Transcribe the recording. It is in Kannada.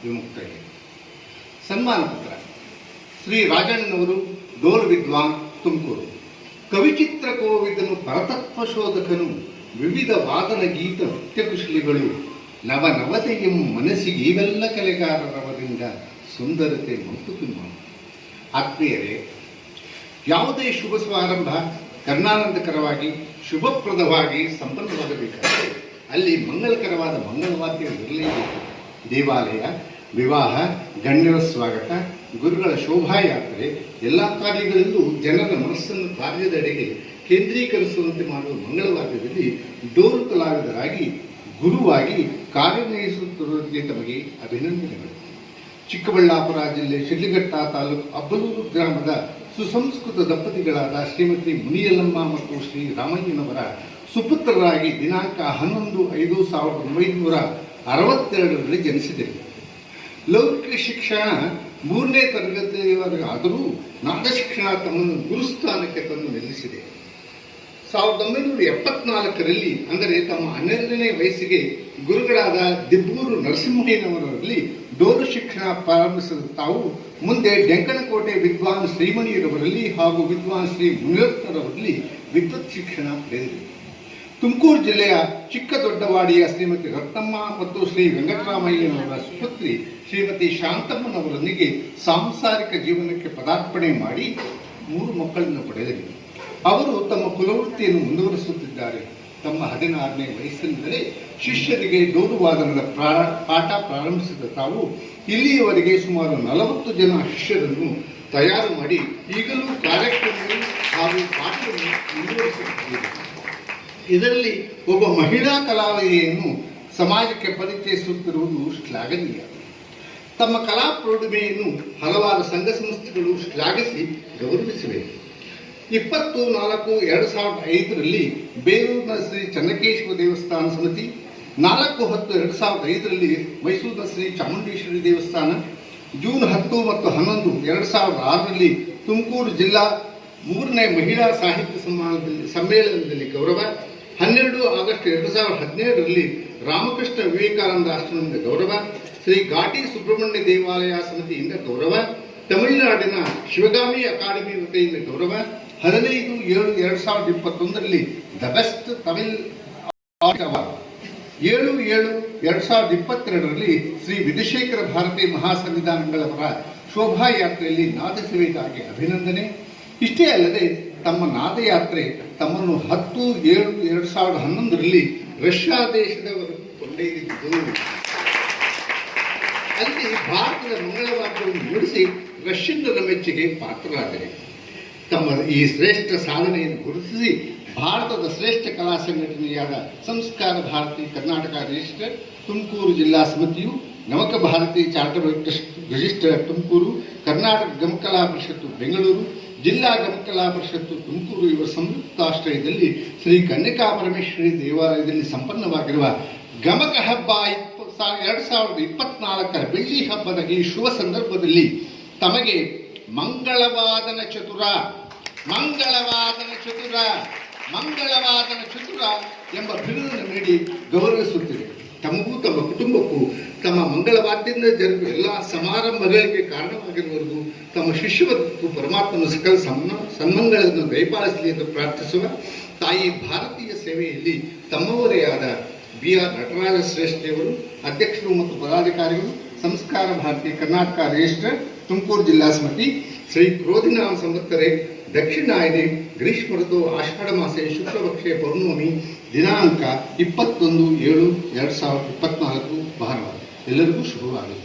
ವಿಮುಕ್ತರಿಗೆ. ಸನ್ಮಾನ ಪತ್ರ ಶ್ರೀ ರಾಜಣ್ಣನವರು, ಡೋಲ್ ವಿದ್ವಾನ್, ತುಮಕೂರು. ಕವಿಚಿತ್ರ ಕೋವಿದನು, ಪರತತ್ವ ಶೋಧಕನು, ವಿವಿಧ ವಾದನ ಗೀತ ನೃತ್ಯಕುಶಲಿಗಳು, ನವನವತೆಯಂ ಮನಸ್ಸಿಗೆ ಇವೆಲ್ಲ ಕಲೆಗಾರರವರಿಂದ ಸುಂದರತೆ ಮಂಕುತಿಮ್ಮ. ಆತ್ಮೀಯರೇ, ಯಾವುದೇ ಶುಭ ಸಮಾರಂಭ ಕರ್ಣಾನಂದಕರವಾಗಿ ಶುಭಪ್ರದವಾಗಿ ಸಂಪನ್ನವಾಗಬೇಕಾದರೆ ಅಲ್ಲಿ ಮಂಗಳಕರವಾದ ಮಂಗಳವಾದ್ಯವಿರಲೇಬೇಕು. ದೇವಾಲಯ, ವಿವಾಹ, ಗಣ್ಯರ ಸ್ವಾಗತ, ಗುರುಗಳ ಶೋಭಾಯಾತ್ರೆ ಎಲ್ಲ ಕಾರ್ಯಗಳಲ್ಲೂ ಜನರ ಮನಸ್ಸನ್ನು ಕಾರ್ಯದೆಡೆಗೆ ಕೇಂದ್ರೀಕರಿಸುವಂತೆ ಮಾಡುವ ಮಂಗಳವಾದ್ಯದಲ್ಲಿ ಡೋಲು ಕಲಾವಿದರಾಗಿ ಗುರುವಾಗಿ ಕಾರ್ಯನಿರ್ವಹಿಸುತ್ತಿರುವುದಕ್ಕೆ ತಮಗೆ ಅಭಿನಂದನೆಗಳು. ಚಿಕ್ಕಬಳ್ಳಾಪುರ ಜಿಲ್ಲೆ ಶಿಡ್ಲಘಟ್ಟ ತಾಲೂಕು ಅಬ್ಬಲೂರು ಗ್ರಾಮದ ಸುಸಂಸ್ಕೃತ ದಂಪತಿಗಳಾದ ಶ್ರೀಮತಿ ಮುನಿಯಲ್ಲಮ್ಮ ಮತ್ತು ಶ್ರೀ ರಾಮಯ್ಯನವರ ಸುಪುತ್ರರಾಗಿ ದಿನಾಂಕ 11/5/1962ರಲ್ಲಿ ಜನಿಸಿದರು. ಲೌಕಿಕ ಶಿಕ್ಷಣ 3ನೇ ತರಗತಿಯವರೆಗಾದರೂ ನಾಡ ಶಿಕ್ಷಣ ತಮ್ಮನ್ನು ಗುರುಸ್ಥಾನಕ್ಕೆ ತಂದು ನಿಲ್ಲಿಸಿದೆ. 1974ರಲ್ಲಿ ಅಂದರೆ ತಮ್ಮ 12ನೇ ವಯಸ್ಸಿಗೆ ಗುರುಗಳಾದ ದಿಬ್ಬೂರು ನರಸಿಂಹಯ್ಯನವರಲ್ಲಿ ಡೋಲು ಶಿಕ್ಷಣ ಪ್ರಾರಂಭಿಸಿದ ತಾವು ಮುಂದೆ ಡೆಂಕನಕೋಟೆ ವಿದ್ವಾನ್ ಶ್ರೀಮಣಿಯರವರಲ್ಲಿ ಹಾಗೂ ವಿದ್ವಾನ್ ಶ್ರೀ ಮುನಿರತ್ನರವರಲ್ಲಿ ವಿದ್ವತ್ ಶಿಕ್ಷಣ ಪಡೆದರು. ತುಮಕೂರು ಜಿಲ್ಲೆಯ ಚಿಕ್ಕದೊಡ್ಡವಾಡಿಯ ಶ್ರೀಮತಿ ರತ್ನಮ್ಮ ಮತ್ತು ಶ್ರೀ ವೆಂಕಟರಾಮಯ್ಯನವರ ಸುಪುತ್ರಿ ಶ್ರೀಮತಿ ಶಾಂತಮ್ಮನವರೊಂದಿಗೆ ಸಾಂಸಾರಿಕ ಜೀವನಕ್ಕೆ ಪದಾರ್ಪಣೆ ಮಾಡಿ 3 ಮಕ್ಕಳನ್ನು ಪಡೆದರು. ಅವರು ತಮ್ಮ ಕುಲವೃತ್ತಿಯನ್ನು ಮುಂದುವರಿಸುತ್ತಿದ್ದಾರೆ. ತಮ್ಮ 16ನೇ ವಯಸ್ಸಿನಿಂದಲೇ ಶಿಷ್ಯರಿಗೆ ಡೋಲು ವಾದನದ ಪಾಠ ಪ್ರಾರಂಭಿಸಿದ ತಾವು ಇಲ್ಲಿಯವರೆಗೆ ಸುಮಾರು 40 ಜನ ಶಿಷ್ಯರನ್ನು ತಯಾರು ಮಾಡಿ ಈಗಲೂ ಕಾರ್ಯಕ್ರಮ ಹಾಗೂ ಪಾಠವನ್ನು ಮುಂದುವರಿಸುತ್ತಿದ್ದಾರೆ. ಇದರಲ್ಲಿ ಒಬ್ಬ ಮಹಿಳಾ ಕಲಾವಿದೆಯನ್ನು ಸಮಾಜಕ್ಕೆ ಪರಿಚಯಿಸುತ್ತಿರುವುದು ಶ್ಲಾಘನೀಯ. ತಮ್ಮ ಕಲಾ ಪ್ರೌಢಿಮೆಯನ್ನು ಹಲವಾರು ಸಂಘ ಸಂಸ್ಥೆಗಳು ಶ್ಲಾಘಿಸಿ ಗೌರವಿಸಿವೆ. 20/4/2005ರಲ್ಲಿ ಬೇಲೂರಿನ ಶ್ರೀ ಚನ್ನಕೇಶ್ವರ ದೇವಸ್ಥಾನ ಸಮಿತಿ, 4/10/2005ರಲ್ಲಿ ಮೈಸೂರಿನ ಶ್ರೀ ಚಾಮುಂಡೇಶ್ವರಿ ದೇವಸ್ಥಾನ, ಜೂನ್ 10 ಮತ್ತು 11, 2006ರಲ್ಲಿ ತುಮಕೂರು ಜಿಲ್ಲಾ 3ನೇ ಮಹಿಳಾ ಸಾಹಿತ್ಯ ಸಮ್ಮೇಳನದಲ್ಲಿ ಗೌರವ, 12 ಆಗಸ್ಟ್ 2017ರಲ್ಲಿ ರಾಮಕೃಷ್ಣ ವಿವೇಕಾನಂದ ಆಶ್ರಮದಿಂದ ಗೌರವ, ಶ್ರೀ ಘಾಟಿ ಸುಬ್ರಹ್ಮಣ್ಯ ದೇವಾಲಯ ಸಮಿತಿಯಿಂದ ಗೌರವ, ತಮಿಳುನಾಡಿನ ಶಿವಗಾಮಿ ಅಕಾಡೆಮಿ ವತಿಯಿಂದ ಗೌರವ, 15/7/2021ರಲ್ಲಿ ದ ಬೆಸ್ಟ್ ತಮಿಳ್ ಅವಾರ್ಡ್, 7/7/2022ರಲ್ಲಿ ಶ್ರೀ ವಿಧುಶೇಖರ ಭಾರತಿ ಮಹಾಸನ್ನಿಧಾನಗಳವರ ಶೋಭಾಯಾತ್ರೆಯಲ್ಲಿ ನಾದಸೇವೆಗಾಗಿ ಅಭಿನಂದನೆ. ಇಷ್ಟೇ ಅಲ್ಲದೆ ತಮ್ಮ ನಾದಯಾತ್ರೆ ತಮ್ಮನ್ನು 10/7/2011ರಲ್ಲಿ ರಷ್ಯಾ ದೇಶದವರೆಗೂ ಕೊಂಡೊಯ್ದಿದ್ದು, ಅಲ್ಲಿ ಭಾರತದ ಮಂಗಳವಾದ್ಯವನ್ನು ನುಡಿಸಿ ರಷ್ಯನ್ನರ ಮೆಚ್ಚುಗೆ ಪಾತ್ರರಾದರೆ ತಮ್ಮ ಈ ಶ್ರೇಷ್ಠ ಸಾಧನೆಯನ್ನು ಗುರುತಿಸಿ ಭಾರತದ ಶ್ರೇಷ್ಠ ಕಲಾ ಸಂಘಟನೆಯಾದ ಸಂಸ್ಕಾರ ಭಾರತಿ ಕರ್ನಾಟಕ ರಿಜಿಸ್ಟರ್ ತುಮಕೂರು ಜಿಲ್ಲಾ ಸಮಿತಿಯು, Gamaka Bharati charitable trust register Tumakuru, Karnataka Gamakala Parishattu Bengaluru, ಜಿಲ್ಲಾ ಗಮಕಲಾ ಪರಿಷತ್ತು ತುಮಕೂರು ಇವರ ಸಂಯುಕ್ತಾಶ್ರಯದಲ್ಲಿ ಶ್ರೀ ಕನ್ಯಕಾ ಪರಮೇಶ್ವರಿ ದೇವಾಲಯದಲ್ಲಿ ಸಂಪನ್ನವಾಗಿರುವ ಗಮಕ ಹಬ್ಬ 2024ರ ಬೆಳ್ಳಿ ಹಬ್ಬದ ಈ ಶುಭ ಸಂದರ್ಭದಲ್ಲಿ ತಮಗೆ ಮಂಗಳವಾದನ ಚತುರ ಎಂಬ ಬಿರುದನ್ನು ನೀಡಿ ಗೌರವಿಸುತ್ತಿದೆ. ತಮಗೂ ತಮ್ಮ ಕುಟುಂಬಕ್ಕೂ ತಮ್ಮ ಮಂಗಳವಾದ್ಯದಿಂದ ಜರುಗುವ ಎಲ್ಲ ಸಮಾರಂಭಗಳಿಗೆ ಕಾರಣವಾಗಿರುವವರೆಗೂ ತಮ್ಮ ಶಿಷ್ಯವತ್ತು ಪರಮಾತ್ಮನ ಸಕಲ ಸನ್ಮಂಗಳನ್ನು ದಯಪಾಲಿಸಲಿ ಎಂದು ಪ್ರಾರ್ಥಿಸುವ ತಾಯಿ ಭಾರತೀಯ ಸೇವೆಯಲ್ಲಿ ತಮ್ಮವರೇ ಆದ BR ನಟರಾಜ ಶ್ರೇಷ್ಠಿಯವರು, ಅಧ್ಯಕ್ಷರು ಮತ್ತು ಪದಾಧಿಕಾರಿಗಳು, ಸಂಸ್ಕಾರ ಭಾರತಿ ಕರ್ನಾಟಕ ರಿಜಿಸ್ಟರ್ ತುಮಕೂರು ಜಿಲ್ಲಾ ಸಮಿತಿ, ಶ್ರೀ ಕ್ರೋಧಿನಾಮ ಸಂವತ್ಸರೆ ದಕ್ಷಿಣಾಯನೆ ಗ್ರೀಷ್ಮ ಋತು ಆಷಾಢ ಮಾಸೆ ಶುಕ್ಲಪಕ್ಷೆ ಪೌರ್ಣಮಿ ದಿನಾಂಕ 21/7/2024 ಭಾನುವಾರ. ಎಲ್ಲರಿಗೂ ಶುಭವಾಗಲಿ.